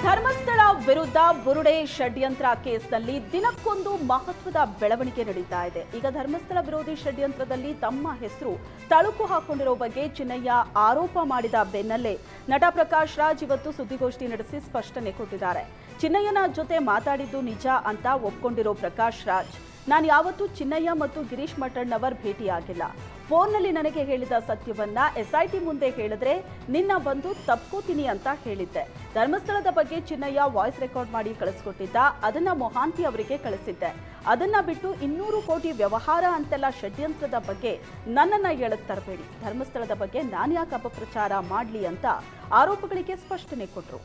ಧರ್ಮಸ್ಥಳ ವಿರುದ್ಧ ಬುರುಡೆ ಷಡ್ಯಂತ್ರ ಕೇಸ್ನಲ್ಲಿ ದಿನಕ್ಕೊಂದು ಮಹತ್ವದ ಬೆಳವಣಿಗೆ ನಡೀತಾ ಇದೆ. ಈಗ ಧರ್ಮಸ್ಥಳ ವಿರೋಧಿ ಷಡ್ಯಂತ್ರದಲ್ಲಿ ತಮ್ಮ ಹೆಸರು ತಳುಕು ಹಾಕೊಂಡಿರೋ ಬಗ್ಗೆ ಚಿನ್ನಯ್ಯ ಆರೋಪ ಮಾಡಿದ ಬೆನ್ನಲ್ಲೇ ನಟ ಪ್ರಕಾಶ್ ರಾಜ್ ಇವತ್ತು ಸುದ್ದಿಗೋಷ್ಠಿ ನಡೆಸಿ ಸ್ಪಷ್ಟನೆ ಕೊಟ್ಟಿದ್ದಾರೆ. ಚಿನ್ನಯ್ಯನ ಜೊತೆ ಮಾತಾಡಿದ್ದು ನಿಜ ಅಂತ ಒಪ್ಕೊಂಡಿರೋ ಪ್ರಕಾಶ್ ರಾಜ್, ನಾನು ಯಾವತ್ತೂ ಚಿನ್ನಯ್ಯ ಮತ್ತು ಗಿರೀಶ್ ಮಠಣ್ಣವರ್ ಭೇಟಿಯಾಗಿಲ್ಲ. ಫೋನ್ನಲ್ಲಿ ನನಗೆ ಹೇಳಿದ ಸತ್ಯವನ್ನ ಎಸ್ಐಟಿ ಮುಂದೆ ಹೇಳಿದ್ರೆ ನಿನ್ನ ಬಂದು ತಪ್ಕೋತೀನಿ ಅಂತ ಹೇಳಿದ್ದೆ. ಧರ್ಮಸ್ಥಳದ ಬಗ್ಗೆ ಚಿನ್ನಯ್ಯ ವಾಯ್ಸ್ ರೆಕಾರ್ಡ್ ಮಾಡಿ ಕಳಿಸ್ಕೊಟ್ಟಿದ್ದ, ಅದನ್ನ ಮೊಹಾಂತಿ ಅವರಿಗೆ ಕಳಿಸಿದ್ದೆ. ಅದನ್ನ ಬಿಟ್ಟು 200 ಕೋಟಿ ವ್ಯವಹಾರ ಅಂತೆಲ್ಲ ಷಡ್ಯಂತ್ರದ ಬಗ್ಗೆ ನನ್ನನ್ನ ಹೇಳಕ್ ತರಬೇಡಿ. ಧರ್ಮಸ್ಥಳದ ಬಗ್ಗೆ ನಾನ್ಯಾಕೆ ಅಪಪ್ರಚಾರ ಮಾಡ್ಲಿ ಅಂತ ಆರೋಪಗಳಿಗೆ ಸ್ಪಷ್ಟನೆ ಕೊಟ್ರು.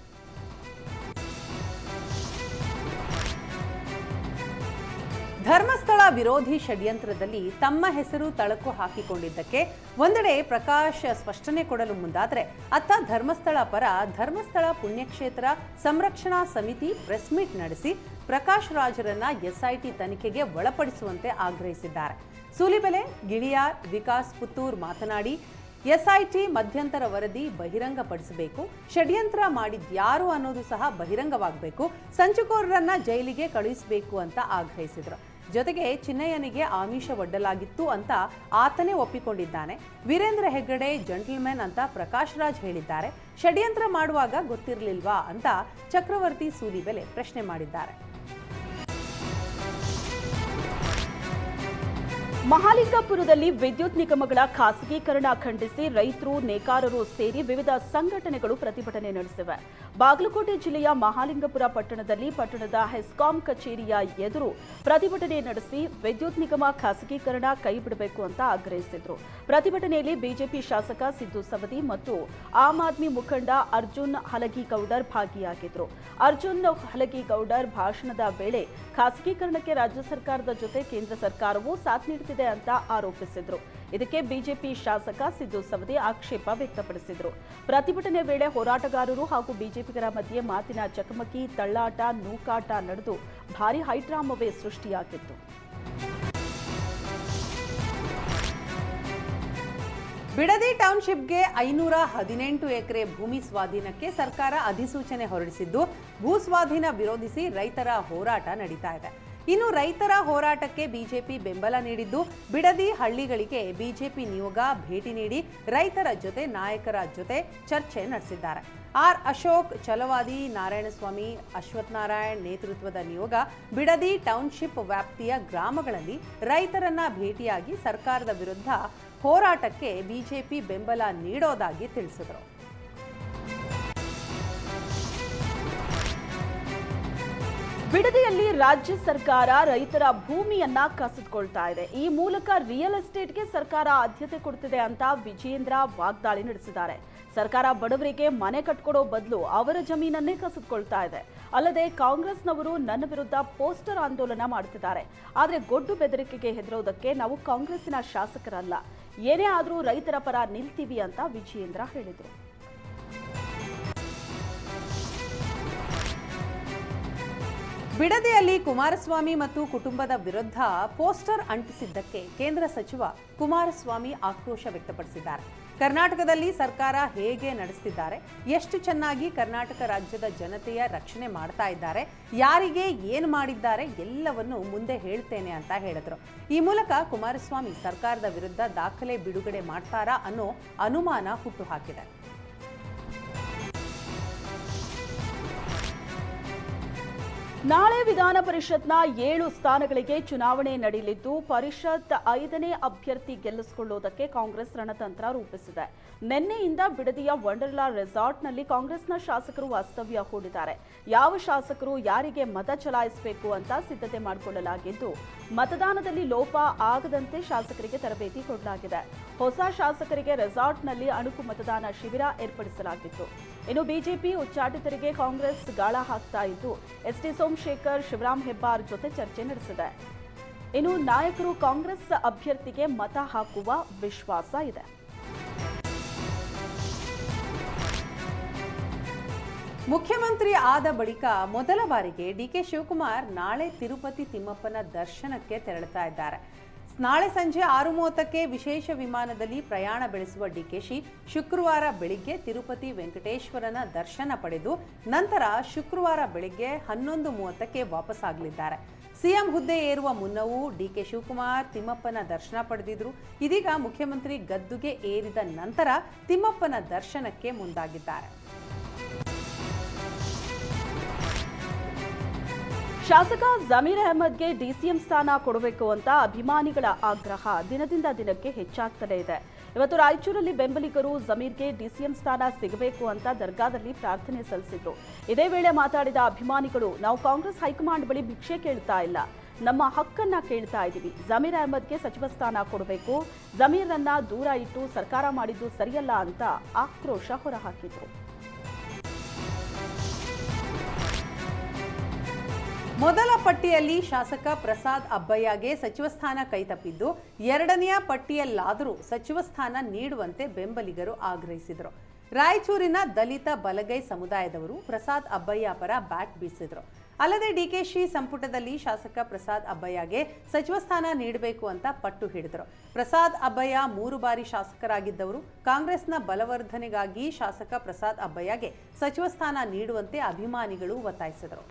ಧರ್ಮಸ್ಥಳ ವಿರೋಧಿ ಷಡ್ಯಂತ್ರದಲ್ಲಿ ತಮ್ಮ ಹೆಸರು ತಳಕು ಹಾಕಿಕೊಂಡಿದ್ದಕ್ಕೆ ಒಂದೆಡೆ ಪ್ರಕಾಶ್ ಸ್ಪಷ್ಟನೆ ಕೊಡಲು ಮುಂದಾದರೆ, ಅತ್ತ ಧರ್ಮಸ್ಥಳ ಪರ ಧರ್ಮಸ್ಥಳ ಪುಣ್ಯಕ್ಷೇತ್ರ ಸಂರಕ್ಷಣಾ ಸಮಿತಿ ಪ್ರೆಸ್ ಮೀಟ್ ನಡೆಸಿ ಪ್ರಕಾಶ್ ರಾಜರನ್ನ ಎಸ್ಐಟಿ ತನಿಖೆಗೆ ಒಳಪಡಿಸುವಂತೆ ಆಗ್ರಹಿಸಿದ್ದಾರೆ. ಸೂಲಿಬೆಲೆ, ಗಿಳಿಯಾರ್, ವಿಕಾಸ್ ಪುತ್ತೂರ್ ಮಾತನಾಡಿ, ಎಸ್ಐಟಿ ಮಧ್ಯಂತರ ವರದಿ ಬಹಿರಂಗಪಡಿಸಬೇಕು, ಷಡ್ಯಂತ್ರ ಮಾಡಿದ್ಯಾರು ಅನ್ನೋದು ಸಹ ಬಹಿರಂಗವಾಗಬೇಕು, ಸಂಚುಕೋರರನ್ನ ಜೈಲಿಗೆ ಕಳುಹಿಸಬೇಕು ಅಂತ ಆಗ್ರಹಿಸಿದರು. ಜೊತೆಗೆ ಚಿನ್ನಯ್ಯನಿಗೆ ಆಮಿಷ ಒಡ್ಡಲಾಗಿತ್ತು ಅಂತ ಆತನೇ ಒಪ್ಪಿಕೊಂಡಿದ್ದಾನೆ. ವೀರೇಂದ್ರ ಹೆಗ್ಗಡೆ ಜೆಂಟಲ್ಮೆನ್ ಅಂತ ಪ್ರಕಾಶ್ ರಾಜ್ ಹೇಳಿದ್ದಾರೆ. ಷಡ್ಯಂತ್ರ ಮಾಡುವಾಗ ಗೊತ್ತಿರಲಿಲ್ವಾ ಅಂತ ಚಕ್ರವರ್ತಿ ಸೂಲಿಬೆಲೆ ಪ್ರಶ್ನೆ ಮಾಡಿದ್ದಾರೆ. ಮಹಾಲಿಂಗಪುರದಲ್ಲಿ ವಿದ್ಯುತ್ ನಿಗಮಗಳ ಖಾಸಗೀಕರಣ ಖಂಡಿಸಿ ರೈತರು, ನೇಕಾರರು ಸೇರಿ ವಿವಿಧ ಸಂಘಟನೆಗಳು ಪ್ರತಿಭಟನೆ ನಡೆಸಿವೆ. ಬಾಗಲಕೋಟೆ ಜಿಲ್ಲೆಯ ಮಹಾಲಿಂಗಪುರ ಪಟ್ಟಣದಲ್ಲಿ ಪಟ್ಟಣದ ಹೆಸ್ಕಾಂ ಕಚೇರಿಯ ಎದುರು ಪ್ರತಿಭಟನೆ ನಡೆಸಿ ವಿದ್ಯುತ್ ನಿಗಮ ಖಾಸಗೀಕರಣ ಕೈಬಿಡಬೇಕು ಅಂತ ಆಗ್ರಹಿಸಿದ್ರು. ಪ್ರತಿಭಟನೆಯಲ್ಲಿ ಬಿಜೆಪಿ ಶಾಸಕ ಸಿದ್ದು ಸವದಿ ಮತ್ತು ಆಮ್ ಆದ್ಮಿ ಮುಖಂಡ ಅರ್ಜುನ್ ಹಲಗಿಗೌಡರ್ ಭಾಗಿಯಾಗಿದ್ರು. ಅರ್ಜುನ್ ಹಲಗಿಗೌಡರ್ ಭಾಷಣದ ವೇಳೆ ಖಾಸಗೀಕರಣಕ್ಕೆ ರಾಜ್ಯ ಸರ್ಕಾರದ ಜೊತೆ ಕೇಂದ್ರ ಸರ್ಕಾರವು ಸಾಥ್ ನೀಡುತ್ತಿದೆ ಅಂತ ಆರೋಪಿಸಿದ್ರು. ಇದಕ್ಕೆ ಬಿಜೆಪಿ ಶಾಸಕ ಸಿದ್ದು ಸವದಿ ಆಕ್ಷೇಪ ವ್ಯಕ್ತಪಡಿಸಿದ್ರು. ಪ್ರತಿಭಟನೆ ವೇಳೆ ಹೋರಾಟಗಾರರು ಹಾಗೂ ಬಿಜೆಪಿಗರ ಮಧ್ಯೆ ಮಾತಿನ ಚಕಮಕಿ, ತಳ್ಳಾಟ, ನೂಕಾಟ ನಡೆದು ಭಾರೀ ಹೈಡ್ರಾಮವೇ ಸೃಷ್ಟಿಯಾಗಿತ್ತು. ಬಿಡದಿ ಟೌನ್ಶಿಪ್ಗೆ 518 ಎಕರೆ ಭೂಮಿ ಸ್ವಾಧೀನಕ್ಕೆ ಸರ್ಕಾರ ಅಧಿಸೂಚನೆ ಹೊರಡಿಸಿದ್ದು, ಭೂ ಸ್ವಾಧೀನ ವಿರೋಧಿಸಿ ರೈತರ ಹೋರಾಟ ನಡೀತಾ ಇದೆ. ಇನ್ನು ರೈತರ ಹೋರಾಟಕ್ಕೆ ಬಿಜೆಪಿ ಬೆಂಬಲ ನೀಡಿದ್ದು, ಬಿಡದಿ ಹಳ್ಳಿಗಳಿಗೆ ಬಿಜೆಪಿ ನಿಯೋಗ ಭೇಟಿ ನೀಡಿ ರೈತರ ಜೊತೆ, ನಾಯಕರ ಜೊತೆ ಚರ್ಚೆ ನಡೆಸಿದ್ದಾರೆ. ಆರ್ ಅಶೋಕ್, ಛಲವಾದಿ ನಾರಾಯಣಸ್ವಾಮಿ, ಅಶ್ವಥ್ ನಾರಾಯಣ್ ನೇತೃತ್ವದ ನಿಯೋಗ ಬಿಡದಿ ಟೌನ್ಶಿಪ್ ವ್ಯಾಪ್ತಿಯ ಗ್ರಾಮಗಳಲ್ಲಿ ರೈತರನ್ನ ಭೇಟಿಯಾಗಿ ಸರ್ಕಾರದ ವಿರುದ್ಧ ಹೋರಾಟಕ್ಕೆ ಬಿಜೆಪಿ ಬೆಂಬಲ ನೀಡೋದಾಗಿ ತಿಳಿಸಿದರು. ಬಿಡದಿಯಲ್ಲಿ ರಾಜ್ಯ ಸರ್ಕಾರ ರೈತರ ಭೂಮಿಯನ್ನ ಕಸಿದುಕೊಳ್ತಾ ಇದೆ. ಈ ಮೂಲಕ ರಿಯಲ್ ಎಸ್ಟೇಟ್ಗೆ ಸರ್ಕಾರ ಆದ್ಯತೆ ಕೊಡ್ತಿದೆ ಅಂತ ವಿಜೇಂದ್ರ ವಾಗ್ದಾಳಿ ನಡೆಸಿದ್ದಾರೆ. ಸರ್ಕಾರ ಬಡವರಿಗೆ ಮನೆ ಕಟ್ಕೊಡೋ ಬದಲು ಅವರ ಜಮೀನನ್ನೇ ಕಸಿದುಕೊಳ್ತಾ ಇದೆ. ಅಲ್ಲದೆ ಕಾಂಗ್ರೆಸ್ನವರು ನನ್ನ ವಿರುದ್ಧ ಪೋಸ್ಟರ್ ಆಂದೋಲನ ಮಾಡುತ್ತಿದ್ದಾರೆ. ಆದರೆ ಗೊಡ್ಡು ಬೆದರಿಕೆಗೆ ಹೆದರೋದಕ್ಕೆ ನಾವು ಕಾಂಗ್ರೆಸ್ಸಿನ ಶಾಸಕರಲ್ಲ, ಏನೇ ಆದರೂ ರೈತರ ಪರ ನಿಲ್ತೀವಿ ಅಂತ ವಿಜೇಂದ್ರ ಹೇಳಿದರು. ಬಿಡದಿಯಲ್ಲಿ ಕುಮಾರಸ್ವಾಮಿ ಮತ್ತು ಕುಟುಂಬದ ವಿರುದ್ಧ ಪೋಸ್ಟರ್ ಅಂಟಿಸಿದ್ದಕ್ಕೆ ಕೇಂದ್ರ ಸಚಿವ ಕುಮಾರಸ್ವಾಮಿ ಆಕ್ರೋಶ ವ್ಯಕ್ತಪಡಿಸಿದ್ದಾರೆ. ಕರ್ನಾಟಕದಲ್ಲಿ ಸರ್ಕಾರ ಹೇಗೆ ನಡೆಸುತ್ತಿದ್ದಾರೆ, ಎಷ್ಟು ಚೆನ್ನಾಗಿ ಕರ್ನಾಟಕ ರಾಜ್ಯದ ಜನತೆಯ ರಕ್ಷಣೆ ಮಾಡ್ತಾ ಇದ್ದಾರೆ, ಯಾರಿಗೆ ಏನು ಮಾಡಿದ್ದಾರೆ ಎಲ್ಲವನ್ನು ಮುಂದೆ ಹೇಳ್ತೇನೆ ಅಂತ ಹೇಳಿದ್ರು. ಈ ಮೂಲಕ ಕುಮಾರಸ್ವಾಮಿ ಸರ್ಕಾರದ ವಿರುದ್ಧ ದಾಖಲೆ ಬಿಡುಗಡೆ ಮಾಡ್ತಾರಾ ಅನ್ನೋ ಅನುಮಾನ ಹುಟ್ಟುಹಾಕಿದೆ. ನಾಳೆ ವಿಧಾನ ಪರಿಷತ್ನ 7 ಸ್ಥಾನಗಳಿಗೆ ಚುನಾವಣೆ ನಡೆಯಲಿದ್ದು, ಪರಿಷತ್ 5ನೇ ಅಭ್ಯರ್ಥಿ ಗೆಲ್ಲಿಸಿಕೊಳ್ಳುವುದಕ್ಕೆ ಕಾಂಗ್ರೆಸ್ ರಣತಂತ್ರ ರೂಪಿಸಿದೆ. ನಿನ್ನೆಯಿಂದ ಬಿಡದಿಯ ವಂಡರ್ಲಾ ರೆಸಾರ್ಟ್ನಲ್ಲಿ ಕಾಂಗ್ರೆಸ್ನ ಶಾಸಕರು ವಾಸ್ತವ್ಯ ಹೂಡಿದ್ದಾರೆ. ಯಾವ ಶಾಸಕರು ಯಾರಿಗೆ ಮತ ಚಲಾಯಿಸಬೇಕು ಅಂತ ಸಿದ್ಧತೆ ಮಾಡಿಕೊಳ್ಳಲಾಗಿದ್ದು, ಮತದಾನದಲ್ಲಿ ಲೋಪ ಆಗದಂತೆ ಶಾಸಕರಿಗೆ ತರಬೇತಿ ಕೊಡಲಾಗಿದೆ. ಹೊಸ ಶಾಸಕರಿಗೆ ರೆಸಾರ್ಟ್ನಲ್ಲಿ ಅಣುಕು ಮತದಾನ ಶಿಬಿರ ಏರ್ಪಡಿಸಲಾಗಿತ್ತು. ಇನ್ನು ಬಿಜೆಪಿ ಉಚ್ಚಾಟಿತರಿಗೆ ಕಾಂಗ್ರೆಸ್ ಗಾಳ ಹಾಕ್ತಾ ಇದ್ದು, ಎಸ್ಟಿ ಸೋಮಶೇಖರ್, ಶಿವರಾಮ್ ಹೆಬ್ಬಾರ್ ಜೊತೆ ಚರ್ಚೆ ನಡೆಸಿದೆ. ಇನ್ನು ನಾಯಕರು ಕಾಂಗ್ರೆಸ್ ಅಭ್ಯರ್ಥಿಗೆ ಮತ ಹಾಕುವ ವಿಶ್ವಾಸ ಇದೆ. ಮುಖ್ಯಮಂತ್ರಿ ಆದ ಬಳಿಕ ಮೊದಲ ಬಾರಿಗೆ ಡಿಕೆ ಶಿವಕುಮಾರ್ ನಾಳೆ ತಿರುಪತಿ ತಿಮ್ಮಪ್ಪನ ದರ್ಶನಕ್ಕೆ ತೆರಳುತ್ತಾ ಇದ್ದಾರೆ. ನಾಳೆ ಸಂಜೆ 6:30ಕ್ಕೆ ವಿಶೇಷ ವಿಮಾನದಲ್ಲಿ ಪ್ರಯಾಣ ಬೆಳೆಸುವ ಡಿಕೆಶಿ ಶುಕ್ರವಾರ ಬೆಳಿಗ್ಗೆ ತಿರುಪತಿ ವೆಂಕಟೇಶ್ವರನ ದರ್ಶನ ಪಡೆದು ನಂತರ ಶುಕ್ರವಾರ ಬೆಳಿಗ್ಗೆ 11:30ಕ್ಕೆ ವಾಪಸ್ಸಾಗಲಿದ್ದಾರೆ. ಸಿಎಂ ಹುದ್ದೆ ಏರುವ ಮುನ್ನವೂ ಡಿಕೆ ಶಿವಕುಮಾರ್ ತಿಮ್ಮಪ್ಪನ ದರ್ಶನ ಪಡೆದಿದ್ರು. ಇದೀಗ ಮುಖ್ಯಮಂತ್ರಿ ಗದ್ದುಗೆ ಏರಿದ ನಂತರ ತಿಮ್ಮಪ್ಪನ ದರ್ಶನಕ್ಕೆ ಮುಂದಾಗಿದ್ದಾರೆ. ಶಾಸಕ ಜಮೀರ್ ಅಹಮದ್ಗೆ ಡಿಸಿಎಂ ಸ್ಥಾನ ಕೊಡಬೇಕು ಅಂತ ಅಭಿಮಾನಿಗಳ ಆಗ್ರಹ ದಿನದಿಂದ ದಿನಕ್ಕೆ ಹೆಚ್ಚಾಗ್ತಲೇ ಇದೆ. ಇವತ್ತು ರಾಯಚೂರಲ್ಲಿ ಬೆಂಬಲಿಗರು ಜಮೀರ್ಗೆ ಡಿಸಿಎಂ ಸ್ಥಾನ ಸಿಗಬೇಕು ಅಂತ ದರ್ಗಾದಲ್ಲಿ ಪ್ರಾರ್ಥನೆ ಸಲ್ಲಿಸಿದ್ರು. ಇದೇ ವೇಳೆ ಮಾತಾಡಿದ ಅಭಿಮಾನಿಗಳು, ನಾವು ಕಾಂಗ್ರೆಸ್ ಹೈಕಮಾಂಡ್ ಬಳಿ ಭಿಕ್ಷೆ ಕೇಳ್ತಾ ಇಲ್ಲ, ನಮ್ಮ ಹಕ್ಕನ್ನ ಕೇಳ್ತಾ ಇದ್ದೀವಿ. ಜಮೀರ್ ಅಹಮದ್ಗೆ ಸಚಿವ ಸ್ಥಾನ ಕೊಡಬೇಕು, ಜಮೀರ್ನನ್ನ ದೂರ ಇಟ್ಟು ಸರ್ಕಾರ ಮಾಡಿದ್ದು ಸರಿಯಲ್ಲ ಅಂತ ಆಕ್ರೋಶ ಹೊರಹಾಕಿದ್ರು. ಮೊದಲ ಪಟ್ಟಿಯಲ್ಲಿ ಶಾಸಕ ಪ್ರಸಾದ್ ಅಬ್ಬಯ್ಯಗೆ ಸಚಿವ ಸ್ಥಾನ ಕೈತಪ್ಪಿದ್ದು, ಎರಡನೆಯ ಪಟ್ಟಿಯಲ್ಲಾದರೂ ಸಚಿವ ಸ್ಥಾನ ನೀಡುವಂತೆ ಬೆಂಬಲಿಗರು ಆಗ್ರಹಿಸಿದರು. ರಾಯಚೂರಿನ ದಲಿತ ಬಲಗೈ ಸಮುದಾಯದವರು ಪ್ರಸಾದ್ ಅಬ್ಬಯ್ಯ ಪರ ಬ್ಯಾಟ್ ಬೀಸಿದ್ರು. ಅಲ್ಲದೆ ಡಿಕೆಶಿ ಸಂಪುಟದಲ್ಲಿ ಶಾಸಕ ಪ್ರಸಾದ್ ಅಬ್ಬಯ್ಯಗೆ ಸಚಿವ ಸ್ಥಾನ ನೀಡಬೇಕು ಅಂತ ಪಟ್ಟು ಹಿಡಿದರು. ಪ್ರಸಾದ್ ಅಬ್ಬಯ್ಯ 3 ಬಾರಿ ಶಾಸಕರಾಗಿದ್ದವರು. ಕಾಂಗ್ರೆಸ್ನ ಬಲವರ್ಧನೆಗಾಗಿ ಶಾಸಕ ಪ್ರಸಾದ್ ಅಬ್ಬಯ್ಯಗೆ ಸಚಿವ ಸ್ಥಾನ ನೀಡುವಂತೆ ಅಭಿಮಾನಿಗಳು ಒತ್ತಾಯಿಸಿದರು.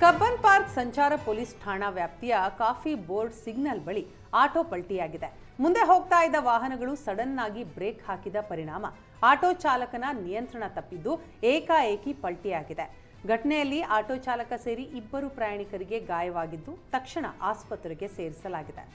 ಕಬ್ಬನ್ ಪಾರ್ಕ್ ಸಂಚಾರ ಪೊಲೀಸ್ ಠಾಣಾ ವ್ಯಾಪ್ತಿಯ ಕಾಫಿ ಬೋರ್ಡ್ ಸಿಗ್ನಲ್ ಬಳಿ ಆಟೋ ಪಲ್ಟಿಯಾಗಿದೆ. ಮುಂದೆ ಹೋಗ್ತಾ ಇದ್ದ ವಾಹನಗಳು ಸಡನ್ ಆಗಿ ಬ್ರೇಕ್ ಹಾಕಿದ ಪರಿಣಾಮ ಆಟೋ ಚಾಲಕನ ನಿಯಂತ್ರಣ ತಪ್ಪಿದ್ದು ಏಕಾಏಕಿ ಪಲ್ಟಿಯಾಗಿದೆ. ಘಟನೆಯಲ್ಲಿ ಆಟೋ ಚಾಲಕ ಸೇರಿ 2 ಪ್ರಯಾಣಿಕರಿಗೆ ಗಾಯವಾಗಿದ್ದು ತಕ್ಷಣ ಆಸ್ಪತ್ರೆಗೆ ಸೇರಿಸಲಾಗಿದೆ.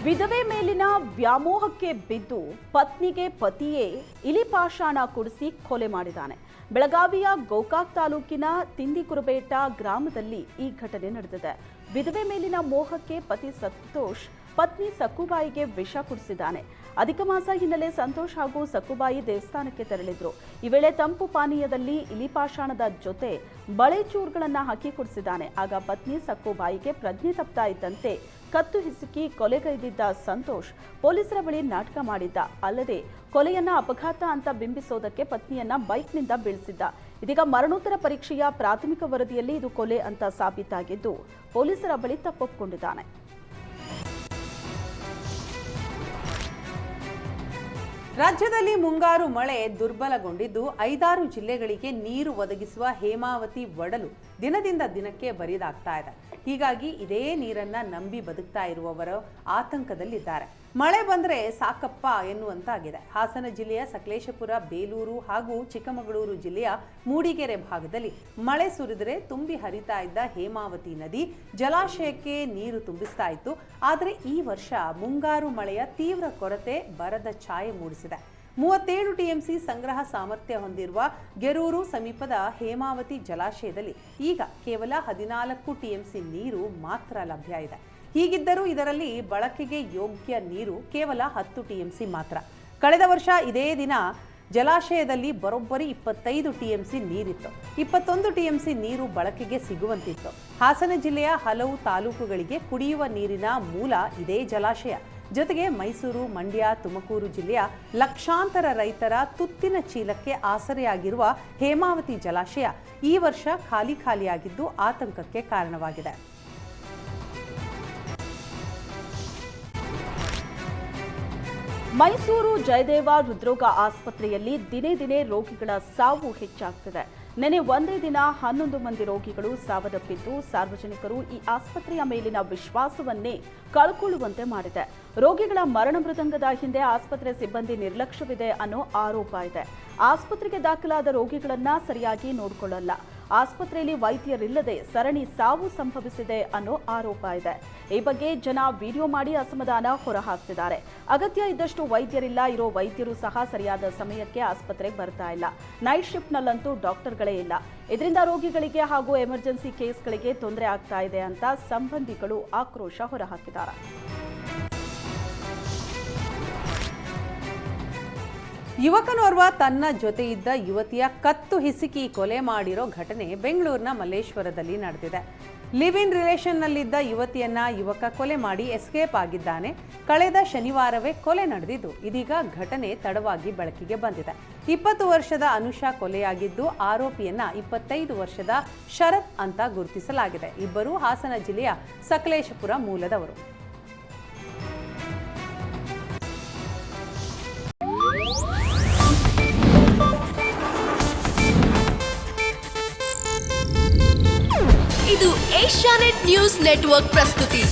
ವಿಧವೆ ಮೇಲಿನ ವ್ಯಾಮೋಹಕ್ಕೆ ಬಿದ್ದು ಪತ್ನಿಗೆ ಪತಿಯೇ ಇಲಿಪಾಷಾಣ ಕುಡಿಸಿ ಕೊಲೆ ಮಾಡಿದ್ದಾನೆ. ಬೆಳಗಾವಿಯ ಗೋಕಾಕ್ ತಾಲೂಕಿನ ತಿಂದಿಕುರಬೇಟ ಗ್ರಾಮದಲ್ಲಿ ಈ ಘಟನೆ ನಡೆದಿದೆ. ವಿಧವೆ ಮೇಲಿನ ಮೋಹಕ್ಕೆ ಪತಿ ಸಂತೋಷ್ ಪತ್ನಿ ಸಕ್ಕುಬಾಯಿಗೆ ವಿಷ ಕುಡಿಸಿದ್ದಾನೆ. ಅಧಿಕ ಮಾಸ ಹಿನ್ನೆಲೆ ಸಂತೋಷ್ ಹಾಗೂ ಸಕ್ಕುಬಾಯಿ ದೇವಸ್ಥಾನಕ್ಕೆ ತೆರಳಿದ್ರು. ಈ ವೇಳೆ ತಂಪು ಪಾನೀಯದಲ್ಲಿ ಇಲಿಪಾಷಾಣದ ಜೊತೆ ಬಳೆಚೂರುಗಳನ್ನು ಹಾಕಿ ಕುಡಿಸಿದ್ದಾನೆ. ಆಗ ಪತ್ನಿ ಸಕ್ಕುಬಾಯಿಗೆ ಪ್ರಜ್ಞೆ ತಪ್ತಾ ಇದ್ದಂತೆ ಕತ್ತು ಹಿಸುಕಿ ಕೊಲೆಗೈದಿದ್ದ ಸಂತೋಷ್ ಪೊಲೀಸರ ಬಳಿ ನಾಟಕ ಮಾಡಿದ್ದ. ಅಲ್ಲದೆ ಕೊಲೆಯನ್ನ ಅಪಘಾತ ಅಂತ ಬಿಂಬಿಸೋದಕ್ಕೆ ಪತ್ನಿಯನ್ನ ಬೈಕ್ನಿಂದ ಬೀಳಿಸಿದ್ದ. ಇದೀಗ ಮರಣೋತ್ತರ ಪರೀಕ್ಷೆಯ ಪ್ರಾಥಮಿಕ ವರದಿಯಲ್ಲಿ ಇದು ಕೊಲೆ ಅಂತ ಸಾಬೀತಾಗಿದ್ದು ಪೊಲೀಸರ ಬಳಿ ತಪ್ಪೊಪ್ಪಿಕೊಂಡಿದ್ದಾನೆ. ರಾಜ್ಯದಲ್ಲಿ ಮುಂಗಾರು ಮಳೆ ದುರ್ಬಲಗೊಂಡಿದ್ದು 5-6 ಜಿಲ್ಲೆಗಳಿಗೆ ನೀರು ಒದಗಿಸುವ ಹೇಮಾವತಿ ಒಡಲು ದಿನದಿಂದ ದಿನಕ್ಕೆ ಬರಿದಾಗ್ತಾ ಇದೆ. ಹೀಗಾಗಿ ಇದೇ ನೀರನ್ನ ನಂಬಿ ಬದುಕ್ತಾ ಇರುವವರು ಆತಂಕದಲ್ಲಿದ್ದಾರೆ. ಮಳೆ ಬಂದ್ರೆ ಸಾಕಪ್ಪ ಎನ್ನುವಂತಾಗಿದೆ. ಹಾಸನ ಜಿಲ್ಲೆಯ ಸಕಲೇಶಪುರ, ಬೇಲೂರು ಹಾಗೂ ಚಿಕ್ಕಮಗಳೂರು ಜಿಲ್ಲೆಯ ಮೂಡಿಗೆರೆ ಭಾಗದಲ್ಲಿ ಮಳೆ ಸುರಿದರೆ ತುಂಬಿ ಹರಿತಾ ಇದ್ದ ಹೇಮಾವತಿ ನದಿ ಜಲಾಶಯಕ್ಕೆ ನೀರು ತುಂಬಿಸ್ತಾ ಇತ್ತು. ಆದರೆ ಈ ವರ್ಷ ಮುಂಗಾರು ಮಳೆಯ ತೀವ್ರ ಕೊರತೆ ಬರದ ಛಾಯೆ ಮೂಡಿಸಿದೆ. 37 ಟಿಎಂಸಿ ಸಂಗ್ರಹ ಸಾಮರ್ಥ್ಯ ಹೊಂದಿರುವ ಗೆರೂರು ಸಮೀಪದ ಹೇಮಾವತಿ ಜಲಾಶಯದಲ್ಲಿ ಈಗ ಕೇವಲ 14 ಟಿಎಂಸಿ ನೀರು ಮಾತ್ರ ಲಭ್ಯ ಇದೆ. ಹೀಗಿದ್ದರೂ ಇದರಲ್ಲಿ ಬಳಕೆಗೆ ಯೋಗ್ಯ ನೀರು ಕೇವಲ 10 ಟಿಎಂಸಿ ಮಾತ್ರ. ಕಳೆದ ವರ್ಷ ಇದೇ ದಿನ ಜಲಾಶಯದಲ್ಲಿ ಬರೋಬ್ಬರಿ 25 ಟಿಎಂಸಿ ನೀರಿತ್ತು. 21 ಟಿಎಂಸಿ ನೀರು ಬಳಕೆಗೆ ಸಿಗುವಂತಿತ್ತು. ಹಾಸನ ಜಿಲ್ಲೆಯ ಹಲವು ತಾಲೂಕುಗಳಿಗೆ ಕುಡಿಯುವ ನೀರಿನ ಮೂಲ ಇದೇ ಜಲಾಶಯ. ಜೊತೆಗೆ ಮೈಸೂರು, ಮಂಡ್ಯ, ತುಮಕೂರು ಜಿಲ್ಲೆಯ ಲಕ್ಷಾಂತರ ರೈತರ ತುತ್ತಿನ ಚೀಲಕ್ಕೆ ಆಸರೆಯಾಗಿರುವ ಹೇಮಾವತಿ ಜಲಾಶಯ ಈ ವರ್ಷ ಖಾಲಿಯಾಗಿದ್ದು ಆತಂಕಕ್ಕೆ ಕಾರಣವಾಗಿದೆ. ಮೈಸೂರು ಜಯದೇವ ಹೃದ್ರೋಗ ಆಸ್ಪತ್ರೆಯಲ್ಲಿ ದಿನೇ ದಿನೇ ರೋಗಿಗಳ ಸಾವು ಹೆಚ್ಚಾಗ್ತಿದೆ. ನೆನೆ ಒಂದೇ ದಿನ 11 ಮಂದಿ ರೋಗಿಗಳು ಸಾವನ್ನಪ್ಪಿದ್ದು ಸಾರ್ವಜನಿಕರು ಈ ಆಸ್ಪತ್ರೆಯ ಮೇಲಿನ ವಿಶ್ವಾಸವನ್ನೇ ಕಳ್ಕೊಳ್ಳುವಂತೆ ಮಾಡಿದೆ. ರೋಗಿಗಳ ಮರಣ ಮೃದಂಗದ ಹಿಂದೆ ಆಸ್ಪತ್ರೆ ಸಿಬ್ಬಂದಿ ನಿರ್ಲಕ್ಷ್ಯವಿದೆ ಅನ್ನೋ ಆರೋಪ ಇದೆ. ಆಸ್ಪತ್ರೆಗೆ ದಾಖಲಾದ ರೋಗಿಗಳನ್ನ ಸರಿಯಾಗಿ ನೋಡಿಕೊಳ್ಳಲ್ಲ. ಆಸ್ಪತ್ರೆಯಲ್ಲಿ ವೈದ್ಯರಿಲ್ಲದೆ ಸರಣಿ ಸಾವು ಸಂಭವಿಸಿದೆ ಅನ್ನೋ ಆರೋಪ ಇದೆ. ಈ ಬಗ್ಗೆ ಜನ ವಿಡಿಯೋ ಮಾಡಿ ಅಸಮಾಧಾನ ಹೊರಹಾಕ್ತಿದ್ದಾರೆ. ಅಗತ್ಯ ಇದ್ದಷ್ಟು ವೈದ್ಯರಿಲ್ಲ, ಇರೋ ವೈದ್ಯರು ಸಹ ಸರಿಯಾದ ಸಮಯಕ್ಕೆ ಆಸ್ಪತ್ರೆಗೆ ಬರ್ತಾ ಇಲ್ಲ. ನೈಟ್ ಶಿಫ್ಟ್ನಲ್ಲಂತೂ ಡಾಕ್ಟರ್ಗಳೇ ಇಲ್ಲ. ಇದರಿಂದ ರೋಗಿಗಳಿಗೆ ಹಾಗೂ ಎಮರ್ಜೆನ್ಸಿ ಕೇಸ್ಗಳಿಗೆ ತೊಂದರೆ ಆಗ್ತಾ ಇದೆ ಅಂತ ಸಂಬಂಧಿಗಳು ಆಕ್ರೋಶ ಹೊರಹಾಕಿದ್ದಾರೆ. ಯುವಕನೋರ್ವ ತನ್ನ ಜೊತೆ ಇದ್ದ ಯುವತಿಯ ಕತ್ತು ಹಿಸುಕಿ ಕೊಲೆ ಮಾಡಿರೋ ಘಟನೆ ಬೆಂಗಳೂರಿನ ಮಲ್ಲೇಶ್ವರದಲ್ಲಿ ನಡೆದಿದೆ. ಲಿವ್ ಇನ್ ರಿಲೇಷನ್ನಲ್ಲಿದ್ದ ಯುವತಿಯನ್ನ ಯುವಕ ಕೊಲೆ ಮಾಡಿ ಎಸ್ಕೇಪ್ ಆಗಿದ್ದಾನೆ. ಕಳೆದ ಶನಿವಾರವೇ ಕೊಲೆ ನಡೆದಿದ್ದು ಇದೀಗ ಘಟನೆ ತಡವಾಗಿ ಬೆಳಕಿಗೆ ಬಂದಿದೆ. 20 ವರ್ಷದ ಅನುಷಾ ಕೊಲೆಯಾಗಿದ್ದು ಆರೋಪಿಯನ್ನ 25 ವರ್ಷದ ಶರತ್ ಅಂತ ಗುರುತಿಸಲಾಗಿದೆ. ಇಬ್ಬರು ಹಾಸನ ಜಿಲ್ಲೆಯ ಸಕಲೇಶಪುರ ಮೂಲದವರು. ಇದು ಏಷ್ಯಾನೆಟ್ ನ್ಯೂಸ್ ನೆಟ್ವರ್ಕ್ ಪ್ರಸ್ತುತಿ.